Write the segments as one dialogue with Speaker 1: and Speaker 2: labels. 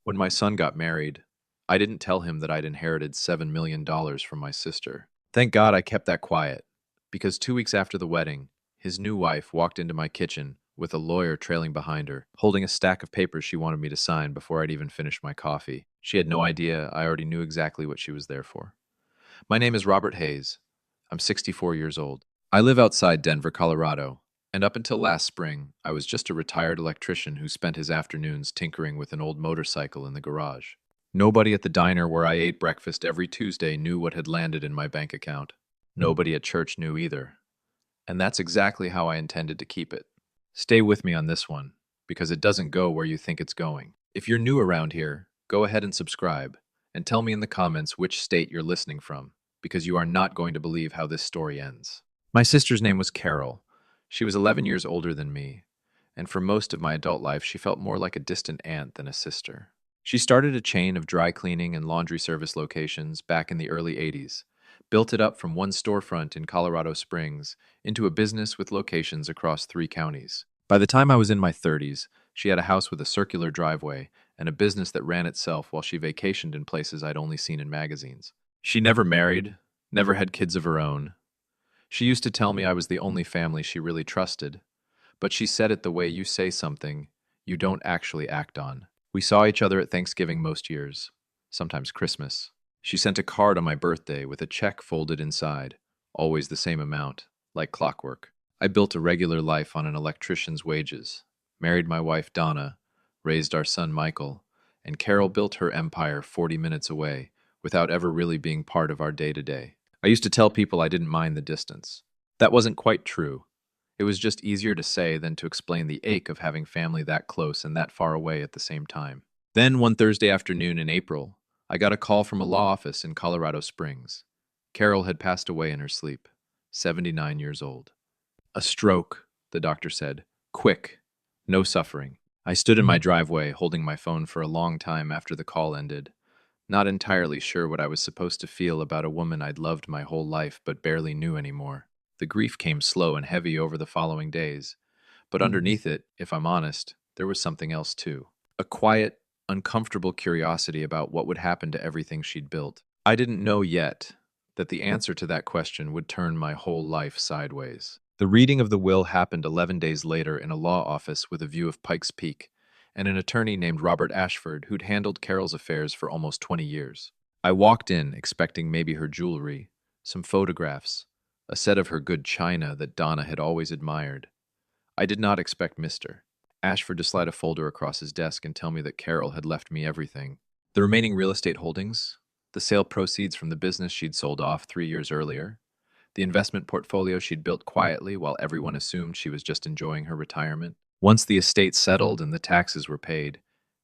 Speaker 1: When my son got married, I didn't tell him that I'd inherited $7 million from my sister. Thank God I kept that quiet, because 2 weeks after the wedding, his new wife walked into my kitchen with a lawyer trailing behind her, holding a stack of papers she wanted me to sign before I'd even finished my coffee. She had no idea I already knew exactly what she was there for. My name is Robert Hayes. I'm 64 years old. I live outside Denver, Colorado, and up until last spring, I was just a retired electrician who spent his afternoons tinkering with an old motorcycle in the garage. Nobody at the diner where I ate breakfast every Tuesday knew what had landed in my bank account. Nobody at church knew either. And that's exactly how I intended to keep it. Stay with me on this one, because it doesn't go where you think it's going. If you're new around here, go ahead and subscribe, and tell me in the comments which state you're listening from, because you are not going to believe how this story ends. My sister's name was Carol. She was 11 years older than me, and for most of my adult life, she felt more like a distant aunt than a sister. She started a chain of dry cleaning and laundry service locations back in the early 80s, built it up from one storefront in Colorado Springs into a business with locations across 3 counties. By the time I was in my 30s, she had a house with a circular driveway and a business that ran itself while she vacationed in places I'd only seen in magazines. She never married, never had kids of her own. She used to tell me I was the only family she really trusted, but she said it the way you say something you don't actually act on. We saw each other at Thanksgiving most years, sometimes Christmas. She sent a card on my birthday with a check folded inside, always the same amount, like clockwork. I built a regular life on an electrician's wages, married my wife Donna, raised our son Michael, and Carol built her empire 40 minutes away without ever really being part of our day-to-day. I used to tell people I didn't mind the distance. That wasn't quite true. It was just easier to say than to explain the ache of having family that close and that far away at the same time. Then, one Thursday afternoon in April, I got a call from a law office in Colorado Springs. Carol had passed away in her sleep, 79 years old. A stroke, the doctor said. Quick. No suffering. I stood in my driveway, holding my phone for a long time after the call ended, not entirely sure what I was supposed to feel about a woman I'd loved my whole life but barely knew anymore. The grief came slow and heavy over the following days, but underneath it, if I'm honest, there was something else too. A quiet, uncomfortable curiosity about what would happen to everything she'd built. I didn't know yet that the answer to that question would turn my whole life sideways. The reading of the will happened 11 days later in a law office with a view of Pikes Peak, and an attorney named Robert Ashford who'd handled Carol's affairs for almost 20 years. I walked in expecting maybe her jewelry, some photographs, a set of her good china that Donna had always admired. I did not expect Mr. Ashford to slide a folder across his desk and tell me that Carol had left me everything. The remaining real estate holdings, the sale proceeds from the business she'd sold off 3 years earlier, the investment portfolio she'd built quietly while everyone assumed she was just enjoying her retirement. Once the estate settled and the taxes were paid,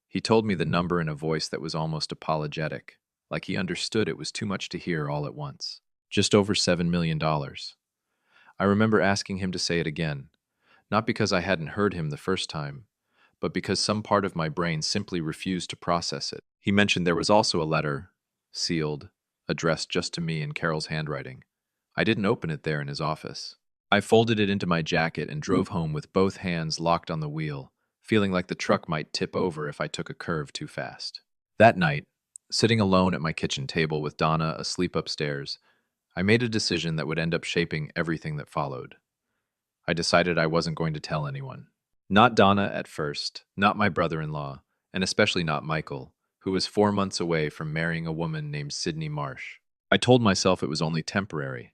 Speaker 1: he told me the number in a voice that was almost apologetic, like he understood it was too much to hear all at once. Just over $7 million. I remember asking him to say it again, not because I hadn't heard him the first time, but because some part of my brain simply refused to process it. He mentioned there was also a letter, sealed, addressed just to me in Carol's handwriting. I didn't open it there in his office. I folded it into my jacket and drove home with both hands locked on the wheel, feeling like the truck might tip over if I took a curve too fast. That night, sitting alone at my kitchen table with Donna asleep upstairs, I made a decision that would end up shaping everything that followed. I decided I wasn't going to tell anyone. Not Donna at first, not my brother-in-law, and especially not Michael, who was 4 months away from marrying a woman named Sydney Marsh. I told myself it was only temporary,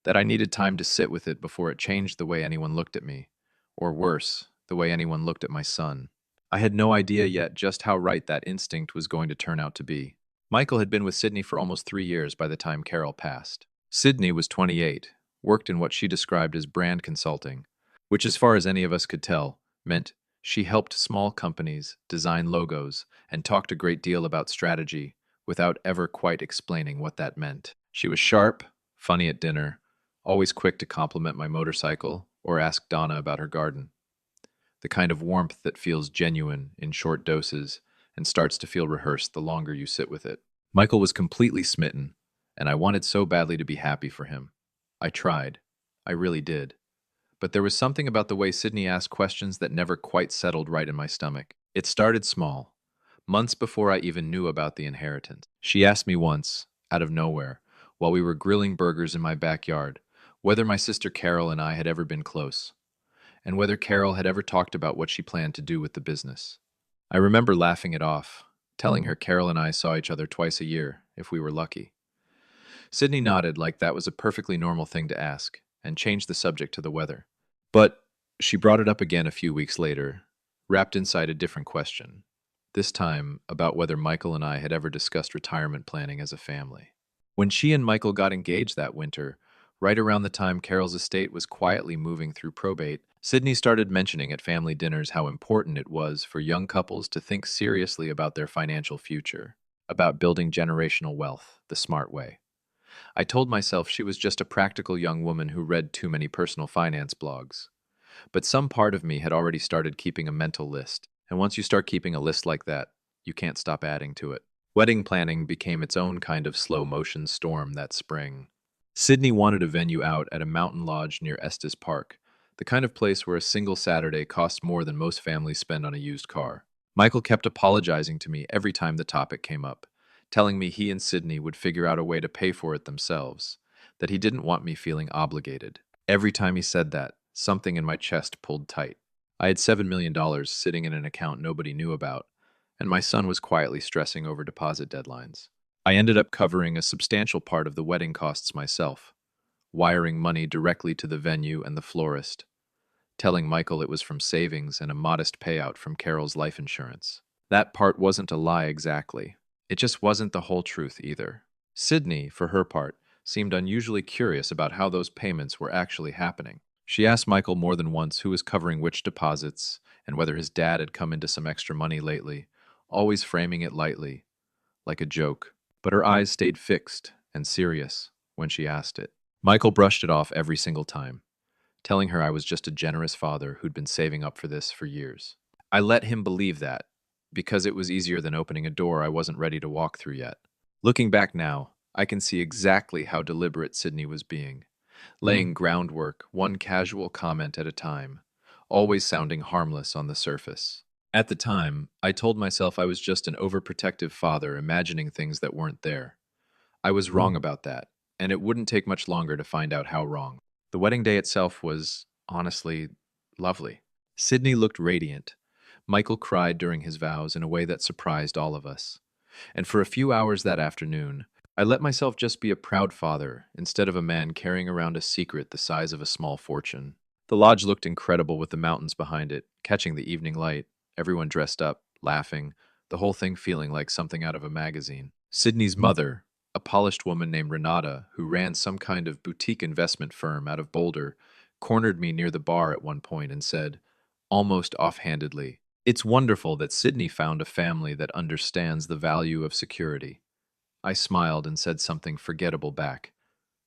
Speaker 1: that I needed time to sit with it before it changed the way anyone looked at me, or worse, the way anyone looked at my son. I had no idea yet just how right that instinct was going to turn out to be. Michael had been with Sydney for almost 3 years by the time Carol passed. Sydney was 28, worked in what she described as brand consulting, which as far as any of us could tell, meant she helped small companies design logos and talked a great deal about strategy without ever quite explaining what that meant. She was sharp, funny at dinner, always quick to compliment my motorcycle or ask Donna about her garden. The kind of warmth that feels genuine in short doses and starts to feel rehearsed the longer you sit with it. Michael was completely smitten, and I wanted so badly to be happy for him. I tried. I really did. But there was something about the way Sydney asked questions that never quite settled right in my stomach. It started small, months before I even knew about the inheritance. She asked me once, out of nowhere, while we were grilling burgers in my backyard, whether my sister Carol and I had ever been close, and whether Carol had ever talked about what she planned to do with the business. I remember laughing it off, telling her Carol and I saw each other twice a year, if we were lucky. Sydney nodded like that was a perfectly normal thing to ask, and changed the subject to the weather. But she brought it up again a few weeks later, wrapped inside a different question, this time about whether Michael and I had ever discussed retirement planning as a family. When she and Michael got engaged that winter, right around the time Carol's estate was quietly moving through probate, Sydney started mentioning at family dinners how important it was for young couples to think seriously about their financial future, about building generational wealth the smart way. I told myself she was just a practical young woman who read too many personal finance blogs. But some part of me had already started keeping a mental list, and once you start keeping a list like that, you can't stop adding to it. Wedding planning became its own kind of slow-motion storm that spring. Sydney wanted a venue out at a mountain lodge near Estes Park, the kind of place where a single Saturday costs more than most families spend on a used car. Michael kept apologizing to me every time the topic came up, telling me he and Sydney would figure out a way to pay for it themselves, that he didn't want me feeling obligated. Every time he said that, something in my chest pulled tight. I had $7 million sitting in an account nobody knew about, and my son was quietly stressing over deposit deadlines. I ended up covering a substantial part of the wedding costs myself, wiring money directly to the venue and the florist, telling Michael it was from savings and a modest payout from Carol's life insurance. That part wasn't a lie exactly. It just wasn't the whole truth either. Sydney, for her part, seemed unusually curious about how those payments were actually happening. She asked Michael more than once who was covering which deposits and whether his dad had come into some extra money lately, always framing it lightly, like a joke. But her eyes stayed fixed and serious when she asked it. Michael brushed it off every single time, telling her I was just a generous father who'd been saving up for this for years. I let him believe that, because it was easier than opening a door I wasn't ready to walk through yet. Looking back now, I can see exactly how deliberate Sydney was being, laying groundwork, one casual comment at a time, always sounding harmless on the surface. At the time, I told myself I was just an overprotective father imagining things that weren't there. I was wrong about that, and it wouldn't take much longer to find out how wrong. The wedding day itself was, honestly, lovely. Sydney looked radiant. Michael cried during his vows in a way that surprised all of us. And for a few hours that afternoon, I let myself just be a proud father instead of a man carrying around a secret the size of a small fortune. The lodge looked incredible with the mountains behind it, catching the evening light, everyone dressed up, laughing, the whole thing feeling like something out of a magazine. Sydney's mother, a polished woman named Renata, who ran some kind of boutique investment firm out of Boulder, cornered me near the bar at one point and said, almost offhandedly, "It's wonderful that Sydney found a family that understands the value of security." I smiled and said something forgettable back,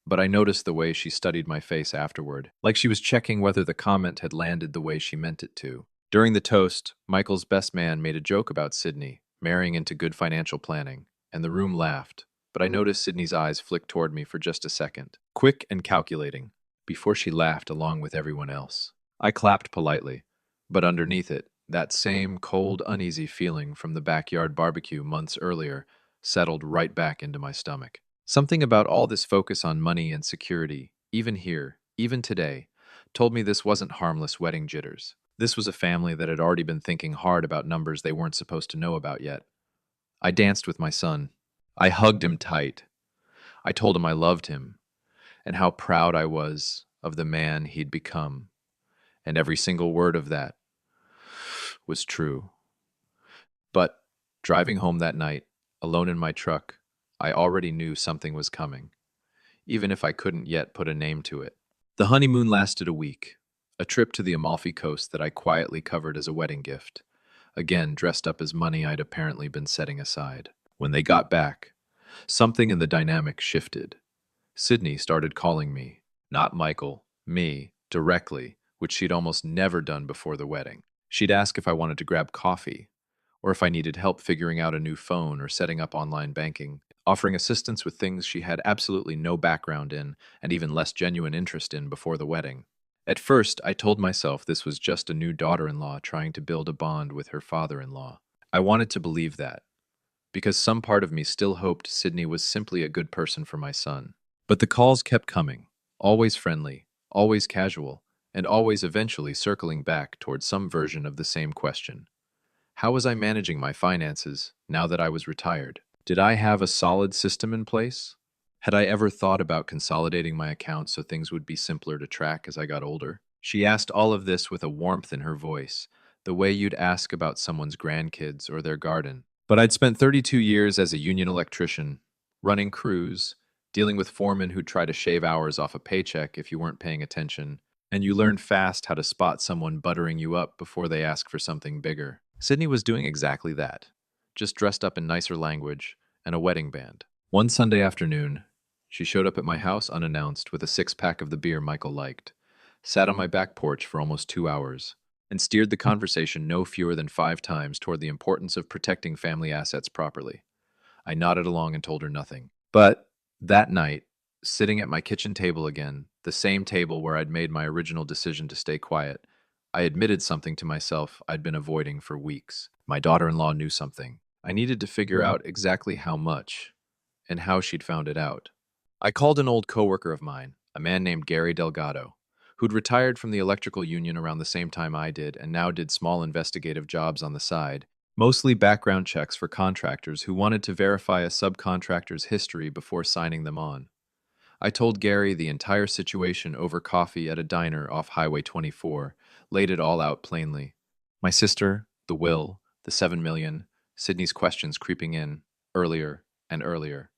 Speaker 1: but I noticed the way she studied my face afterward, like she was checking whether the comment had landed the way she meant it to. During the toast, Michael's best man made a joke about Sydney marrying into good financial planning, and the room laughed, but I noticed Sydney's eyes flick toward me for just a second, quick and calculating, before she laughed along with everyone else. I clapped politely, but underneath it, that same cold, uneasy feeling from the backyard barbecue months earlier settled right back into my stomach. Something about all this focus on money and security, even here, even today, told me this wasn't harmless wedding jitters. This was a family that had already been thinking hard about numbers they weren't supposed to know about yet. I danced with my son. I hugged him tight. I told him I loved him and how proud I was of the man he'd become. And every single word of that was true. But driving home that night, alone in my truck, I already knew something was coming, even if I couldn't yet put a name to it. The honeymoon lasted a week, a trip to the Amalfi Coast that I quietly covered as a wedding gift, again dressed up as money I'd apparently been setting aside. When they got back, something in the dynamic shifted. Sydney started calling me, not Michael, me, directly, which she'd almost never done before the wedding. She'd ask if I wanted to grab coffee, or if I needed help figuring out a new phone or setting up online banking, offering assistance with things she had absolutely no background in and even less genuine interest in before the wedding. At first, I told myself this was just a new daughter-in-law trying to build a bond with her father-in-law. I wanted to believe that, because some part of me still hoped Sydney was simply a good person for my son. But the calls kept coming, always friendly, always casual, and always eventually circling back towards some version of the same question. How was I managing my finances now that I was retired? Did I have a solid system in place? Had I ever thought about consolidating my accounts so things would be simpler to track as I got older? She asked all of this with a warmth in her voice, the way you'd ask about someone's grandkids or their garden. But I'd spent 32 years as a union electrician, running crews, dealing with foremen who'd try to shave hours off a paycheck if you weren't paying attention, and you learn fast how to spot someone buttering you up before they ask for something bigger. Sydney was doing exactly that, just dressed up in nicer language and a wedding band. One Sunday afternoon, she showed up at my house unannounced with a six-pack of the beer Michael liked, sat on my back porch for almost 2 hours, and steered the conversation no fewer than 5 times toward the importance of protecting family assets properly. I nodded along and told her nothing. But that night, sitting at my kitchen table again, the same table where I'd made my original decision to stay quiet, I admitted something to myself I'd been avoiding for weeks. My daughter-in-law knew something. I needed to figure out exactly how much and how she'd found it out. I called an old coworker of mine, a man named Gary Delgado, who'd retired from the electrical union around the same time I did and now did small investigative jobs on the side, mostly background checks for contractors who wanted to verify a subcontractor's history before signing them on. I told Gary the entire situation over coffee at a diner off Highway 24, laid it all out plainly. My sister, the will, the 7 million, Sydney's questions creeping in, earlier and earlier.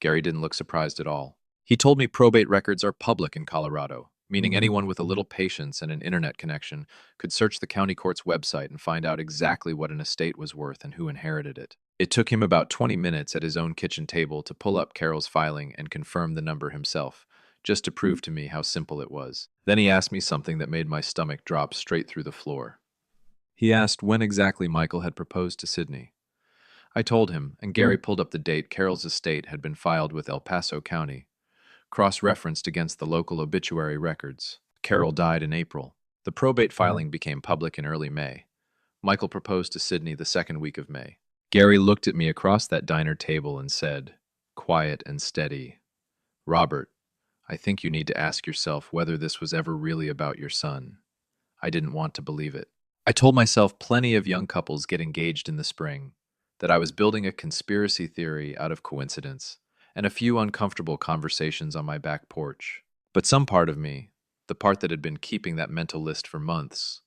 Speaker 1: Gary didn't look surprised at all. He told me probate records are public in Colorado, meaning anyone with a little patience and an internet connection could search the county court's website and find out exactly what an estate was worth and who inherited it. It took him about 20 minutes at his own kitchen table to pull up Carol's filing and confirm the number himself, just to prove to me how simple it was. Then he asked me something that made my stomach drop straight through the floor. He asked when exactly Michael had proposed to Sydney. I told him, and Gary pulled up the date Carol's estate had been filed with El Paso County, cross-referenced against the local obituary records. Carol died in April. The probate filing became public in early May. Michael proposed to Sydney the second week of May. Gary looked at me across that diner table and said, quiet and steady, "Robert, I think you need to ask yourself whether this was ever really about your son." I didn't want to believe it. I told myself plenty of young couples get engaged in the spring, that I was building a conspiracy theory out of coincidence, and a few uncomfortable conversations on my back porch. But some part of me, the part that had been keeping that mental list for months,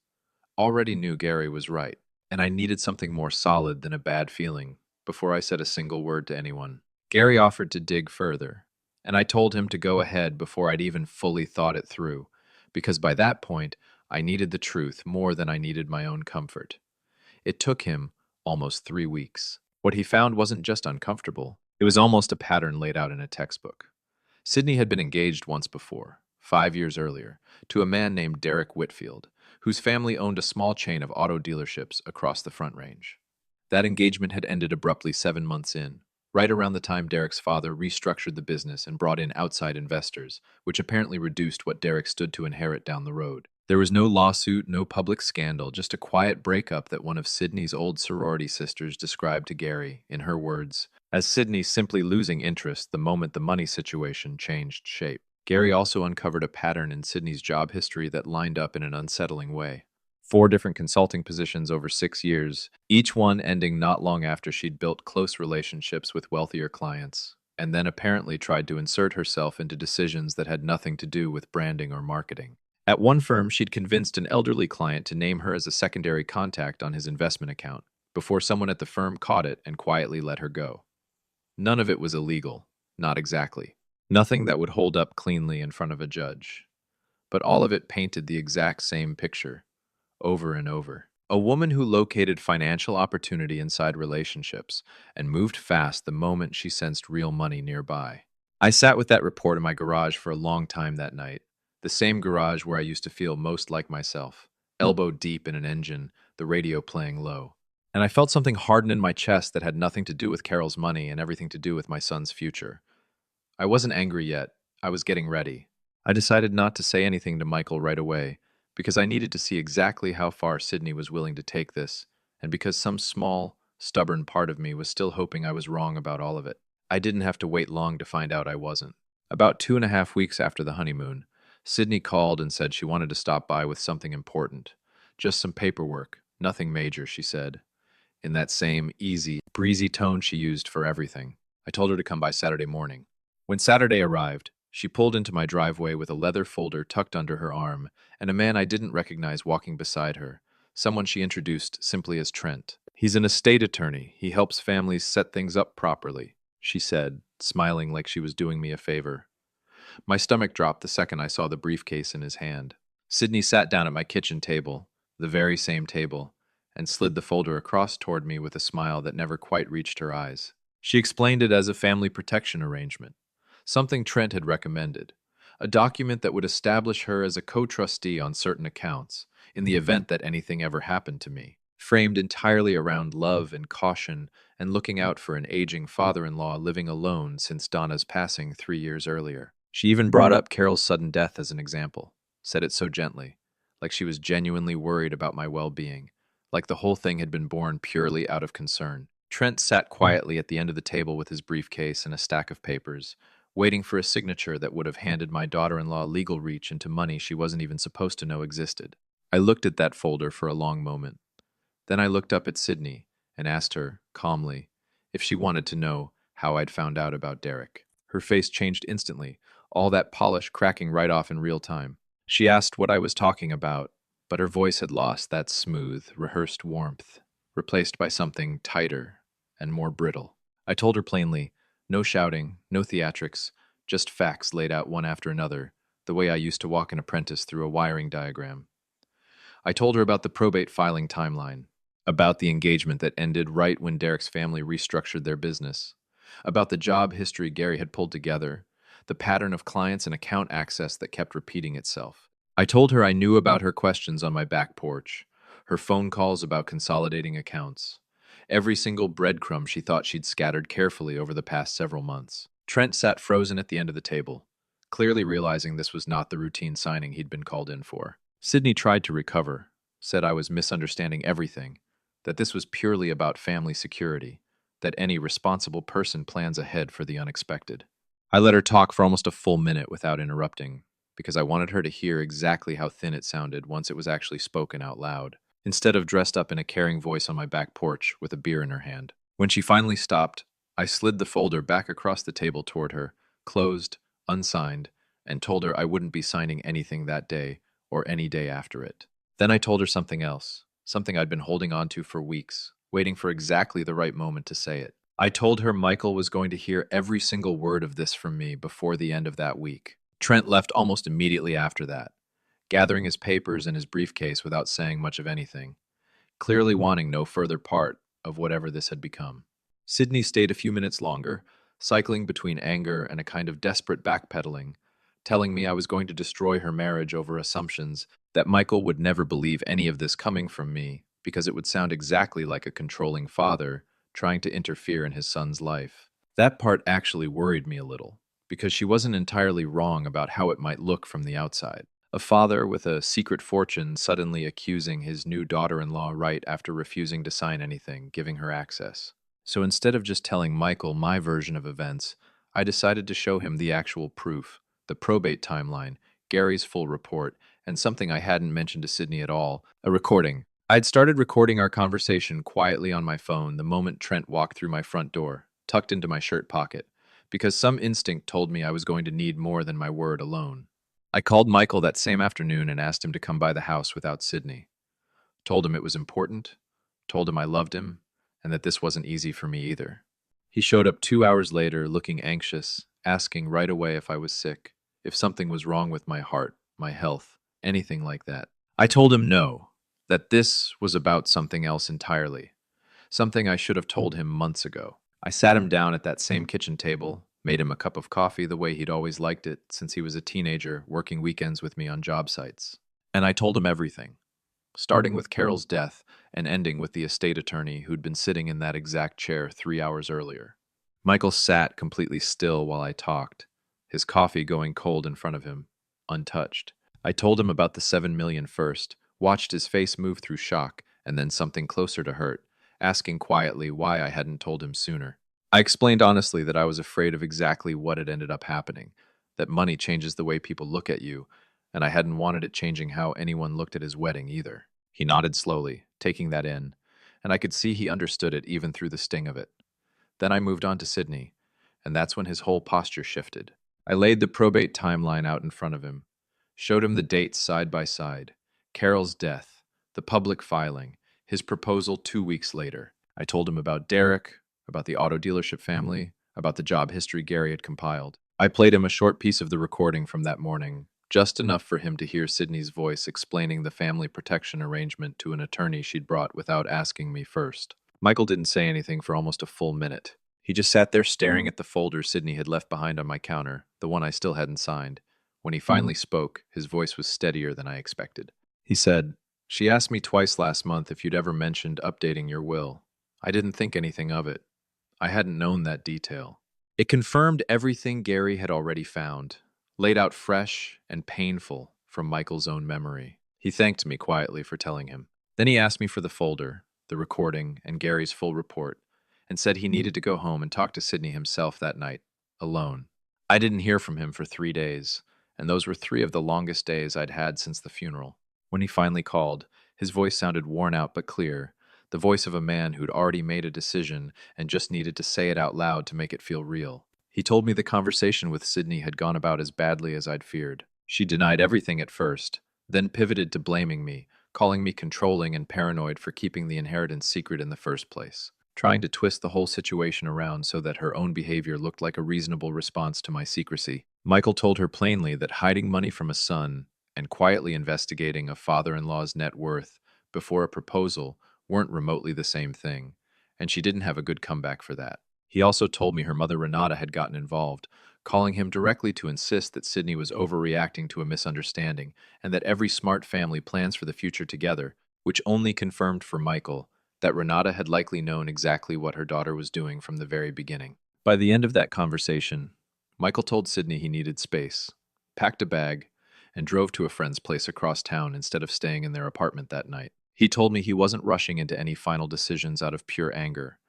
Speaker 1: already knew Gary was right, and I needed something more solid than a bad feeling before I said a single word to anyone. Gary offered to dig further, and I told him to go ahead before I'd even fully thought it through, because by that point, I needed the truth more than I needed my own comfort. It took him almost 3 weeks. What he found wasn't just uncomfortable, it was almost a pattern laid out in a textbook. Sydney had been engaged once before, 5 years earlier, to a man named Derek Whitfield, whose family owned a small chain of auto dealerships across the Front Range. That engagement had ended abruptly 7 months in, right around the time Derek's father restructured the business and brought in outside investors, which apparently reduced what Derek stood to inherit down the road. There was no lawsuit, no public scandal, just a quiet breakup that one of Sydney's old sorority sisters described to Gary, in her words, as Sydney simply losing interest the moment the money situation changed shape. Gary also uncovered a pattern in Sydney's job history that lined up in an unsettling way. 4 different consulting positions over 6 years, each one ending not long after she'd built close relationships with wealthier clients, and then apparently tried to insert herself into decisions that had nothing to do with branding or marketing. At one firm, she'd convinced an elderly client to name her as a secondary contact on his investment account, before someone at the firm caught it and quietly let her go. None of it was illegal, not exactly. Nothing that would hold up cleanly in front of a judge. But all of it painted the exact same picture, over and over. A woman who located financial opportunity inside relationships and moved fast the moment she sensed real money nearby. I sat with that report in my garage for a long time that night, the same garage where I used to feel most like myself, elbow deep in an engine, the radio playing low. And I felt something harden in my chest that had nothing to do with Carol's money and everything to do with my son's future. I wasn't angry yet. I was getting ready. I decided not to say anything to Michael right away, because I needed to see exactly how far Sydney was willing to take this, and because some small, stubborn part of me was still hoping I was wrong about all of it. I didn't have to wait long to find out I wasn't. About 2.5 weeks after the honeymoon, Sydney called and said she wanted to stop by with something important. Just some paperwork, nothing major, she said, in that same easy, breezy tone she used for everything. I told her to come by Saturday morning. When Saturday arrived, she pulled into my driveway with a leather folder tucked under her arm and a man I didn't recognize walking beside her, someone she introduced simply as Trent. He's an estate attorney. He helps families set things up properly, she said, smiling like she was doing me a favor. My stomach dropped the second I saw the briefcase in his hand. Sydney sat down at my kitchen table, the very same table, and slid the folder across toward me with a smile that never quite reached her eyes. She explained it as a family protection arrangement, something Trent had recommended, a document that would establish her as a co-trustee on certain accounts, in the event that anything ever happened to me, framed entirely around love and caution and looking out for an aging father-in-law living alone since Donna's passing 3 years earlier. She even brought up Carol's sudden death as an example, said it so gently, like she was genuinely worried about my well-being, like the whole thing had been born purely out of concern. Trent sat quietly at the end of the table with his briefcase and a stack of papers, waiting for a signature that would have handed my daughter-in-law legal reach into money she wasn't even supposed to know existed. I looked at that folder for a long moment. Then I looked up at Sydney and asked her, calmly, if she wanted to know how I'd found out about Derek. Her face changed instantly, all that polish cracking right off in real time. She asked what I was talking about, but her voice had lost that smooth, rehearsed warmth, replaced by something tighter and more brittle. I told her plainly, no shouting, no theatrics, just facts laid out one after another, the way I used to walk an apprentice through a wiring diagram. I told her about the probate filing timeline, about the engagement that ended right when Derek's family restructured their business, about the job history Gary had pulled together, the pattern of clients and account access that kept repeating itself. I told her I knew about her questions on my back porch, her phone calls about consolidating accounts, every single breadcrumb she thought she'd scattered carefully over the past several months. Trent sat frozen at the end of the table, clearly realizing this was not the routine signing he'd been called in for. Sydney tried to recover, said I was misunderstanding everything, that this was purely about family security, that any responsible person plans ahead for the unexpected. I let her talk for almost a full minute without interrupting, because I wanted her to hear exactly how thin it sounded once it was actually spoken out loud, instead of dressed up in a caring voice on my back porch with a beer in her hand. When she finally stopped, I slid the folder back across the table toward her, closed, unsigned, and told her I wouldn't be signing anything that day or any day after it. Then I told her something else, something I'd been holding on to for weeks, waiting for exactly the right moment to say it. I told her Michael was going to hear every single word of this from me before the end of that week. Trent left almost immediately after that, gathering his papers and his briefcase without saying much of anything, clearly wanting no further part of whatever this had become. Sydney stayed a few minutes longer, cycling between anger and a kind of desperate backpedaling, telling me I was going to destroy her marriage over assumptions that Michael would never believe any of this coming from me because it would sound exactly like a controlling father trying to interfere in his son's life. That part actually worried me a little, because she wasn't entirely wrong about how it might look from the outside. A father with a secret fortune suddenly accusing his new daughter-in-law right after refusing to sign anything, giving her access. So instead of just telling Michael my version of events, I decided to show him the actual proof, the probate timeline, Gary's full report, and something I hadn't mentioned to Sydney at all, a recording. I'd started recording our conversation quietly on my phone the moment Trent walked through my front door, tucked into my shirt pocket, because some instinct told me I was going to need more than my word alone. I called Michael that same afternoon and asked him to come by the house without Sydney. Told him it was important, told him I loved him, and that this wasn't easy for me either. He showed up 2 hours later, looking anxious, asking right away if I was sick, if something was wrong with my heart, my health, anything like that. I told him no, that this was about something else entirely, something I should have told him months ago. I sat him down at that same kitchen table, made him a cup of coffee the way he'd always liked it since he was a teenager working weekends with me on job sites. And I told him everything, starting with Carol's death and ending with the estate attorney who'd been sitting in that exact chair 3 hours earlier. Michael sat completely still while I talked, his coffee going cold in front of him, untouched. I told him about the 7 million first, watched his face move through shock, and then something closer to hurt, asking quietly why I hadn't told him sooner. I explained honestly that I was afraid of exactly what had ended up happening, that money changes the way people look at you, and I hadn't wanted it changing how anyone looked at his wedding either. He nodded slowly, taking that in, and I could see he understood it even through the sting of it. Then I moved on to Sydney, and that's when his whole posture shifted. I laid the probate timeline out in front of him, showed him the dates side by side, Carol's death, the public filing, his proposal 2 weeks later. I told him about Derek, about the auto dealership family, about the job history Gary had compiled. I played him a short piece of the recording from that morning, just enough for him to hear Sydney's voice explaining the family protection arrangement to an attorney she'd brought without asking me first. Michael didn't say anything for almost a full minute. He just sat there staring at the folder Sydney had left behind on my counter, the one I still hadn't signed. When he finally spoke, his voice was steadier than I expected. He said, "She asked me twice last month if you'd ever mentioned updating your will. I didn't think anything of it. I hadn't known that detail." It confirmed everything Gary had already found, laid out fresh and painful from Michael's own memory. He thanked me quietly for telling him. Then he asked me for the folder, the recording, and Gary's full report, and said he needed to go home and talk to Sydney himself that night, alone. I didn't hear from him for 3 days, and those were 3 of the longest days I'd had since the funeral. When he finally called, his voice sounded worn out but clear, the voice of a man who'd already made a decision and just needed to say it out loud to make it feel real. He told me the conversation with Sydney had gone about as badly as I'd feared. She denied everything at first, then pivoted to blaming me, calling me controlling and paranoid for keeping the inheritance secret in the first place, trying to twist the whole situation around so that her own behavior looked like a reasonable response to my secrecy. Michael told her plainly that hiding money from a son and quietly investigating a father-in-law's net worth before a proposal weren't remotely the same thing, and she didn't have a good comeback for that. He also told me her mother Renata had gotten involved, calling him directly to insist that Sydney was overreacting to a misunderstanding and that every smart family plans for the future together, which only confirmed for Michael that Renata had likely known exactly what her daughter was doing from the very beginning. By the end of that conversation, Michael told Sydney he needed space, packed a bag, and drove to a friend's place across town instead of staying in their apartment that night. He told me he wasn't rushing into any final decisions out of pure anger,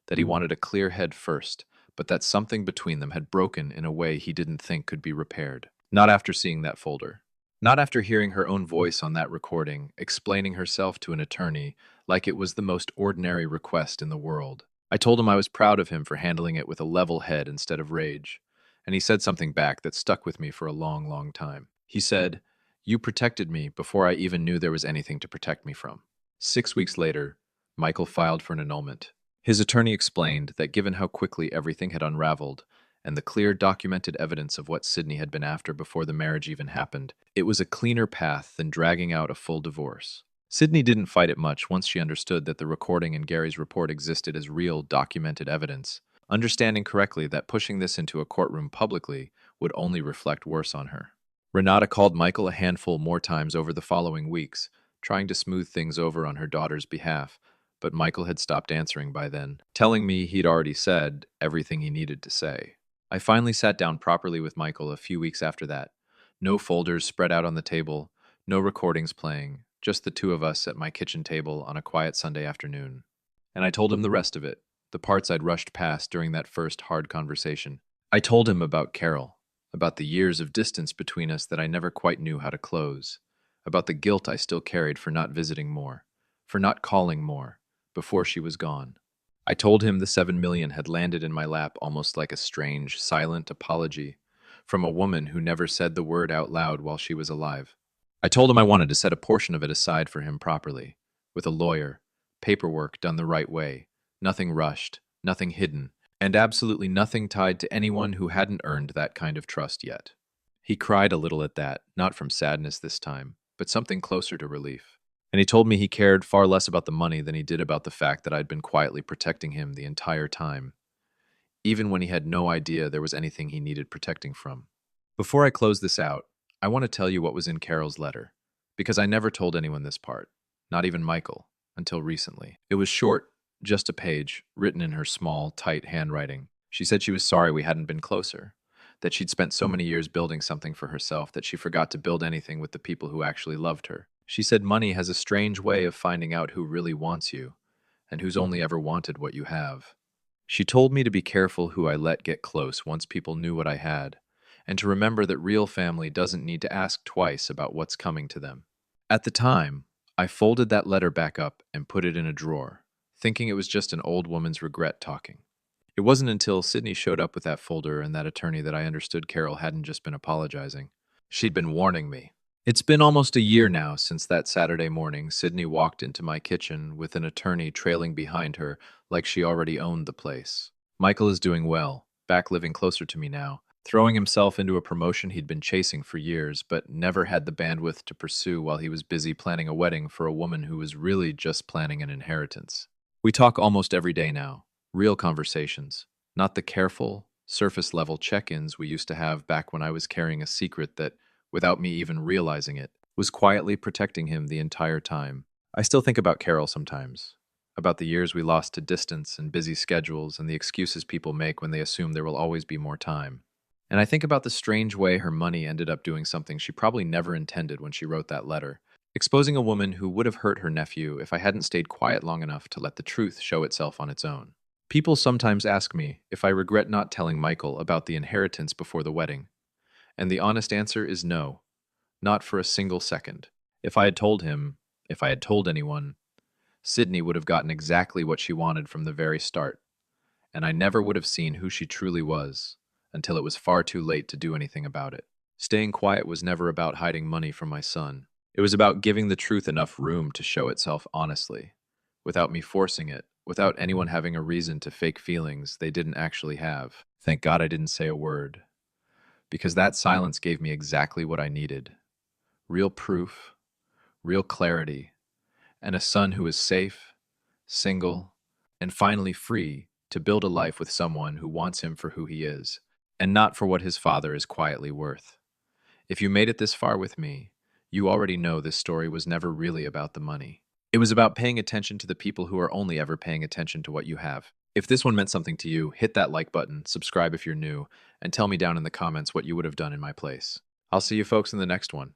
Speaker 1: that he wanted a clear head first, but that something between them had broken in a way he didn't think could be repaired. Not after seeing that folder. Not after hearing her own voice on that recording, explaining herself to an attorney like it was the most ordinary request in the world. I told him I was proud of him for handling it with a level head instead of rage, and he said something back that stuck with me for a long, long time. He said, "You protected me before I even knew there was anything to protect me from." 6 weeks later, Michael filed for an annulment. His attorney explained that given how quickly everything had unraveled, and the clear documented evidence of what Sydney had been after before the marriage even happened, it was a cleaner path than dragging out a full divorce. Sydney didn't fight it much once she understood that the recording in Gary's report existed as real, documented evidence, understanding correctly that pushing this into a courtroom publicly would only reflect worse on her. Renata called Michael a handful more times over the following weeks, trying to smooth things over on her daughter's behalf, but Michael had stopped answering by then, telling me he'd already said everything he needed to say. I finally sat down properly with Michael a few weeks after that. No folders spread out on the table, no recordings playing, just the two of us at my kitchen table on a quiet Sunday afternoon. And I told him the rest of it, the parts I'd rushed past during that first hard conversation. I told him about Carol, about the years of distance between us that I never quite knew how to close, about the guilt I still carried for not visiting more, for not calling more, before she was gone. I told him the 7 million had landed in my lap almost like a strange, silent apology from a woman who never said the word out loud while she was alive. I told him I wanted to set a portion of it aside for him properly, with a lawyer, paperwork done the right way, nothing rushed, nothing hidden, and absolutely nothing tied to anyone who hadn't earned that kind of trust yet. He cried a little at that, not from sadness this time, but something closer to relief. And he told me he cared far less about the money than he did about the fact that I'd been quietly protecting him the entire time, even when he had no idea there was anything he needed protecting from. Before I close this out, I want to tell you what was in Carol's letter, because I never told anyone this part, not even Michael, until recently. It was short, just a page, written in her small, tight handwriting. She said she was sorry we hadn't been closer, that she'd spent so many years building something for herself that she forgot to build anything with the people who actually loved her. She said money has a strange way of finding out who really wants you, and who's only ever wanted what you have. She told me to be careful who I let get close once people knew what I had, and to remember that real family doesn't need to ask twice about what's coming to them. At the time, I folded that letter back up and put it in a drawer, thinking it was just an old woman's regret talking. It wasn't until Sydney showed up with that folder and that attorney that I understood Carol hadn't just been apologizing. She'd been warning me. It's been almost a year now since that Saturday morning Sydney walked into my kitchen with an attorney trailing behind her like she already owned the place. Michael is doing well, back living closer to me now, throwing himself into a promotion he'd been chasing for years, but never had the bandwidth to pursue while he was busy planning a wedding for a woman who was really just planning an inheritance. We talk almost every day now, real conversations, not the careful, surface level check ins we used to have back when I was carrying a secret that, without me even realizing it, was quietly protecting him the entire time. I still think about Carol sometimes, about the years we lost to distance and busy schedules and the excuses people make when they assume there will always be more time. And I think about the strange way her money ended up doing something she probably never intended when she wrote that letter, exposing a woman who would have hurt her nephew if I hadn't stayed quiet long enough to let the truth show itself on its own. People sometimes ask me if I regret not telling Michael about the inheritance before the wedding, and the honest answer is no, not for a single second. If I had told him, if I had told anyone, Sydney would have gotten exactly what she wanted from the very start, and I never would have seen who she truly was until it was far too late to do anything about it. Staying quiet was never about hiding money from my son. It was about giving the truth enough room to show itself honestly, without me forcing it, without anyone having a reason to fake feelings they didn't actually have. Thank God I didn't say a word, because that silence gave me exactly what I needed: real proof, real clarity, and a son who is safe, single, and finally free to build a life with someone who wants him for who he is, and not for what his father is quietly worth. If you made it this far with me, you already know this story was never really about the money. It was about paying attention to the people who are only ever paying attention to what you have. If this one meant something to you, hit that like button, subscribe if you're new, and tell me down in the comments what you would have done in my place. I'll see you folks in the next one.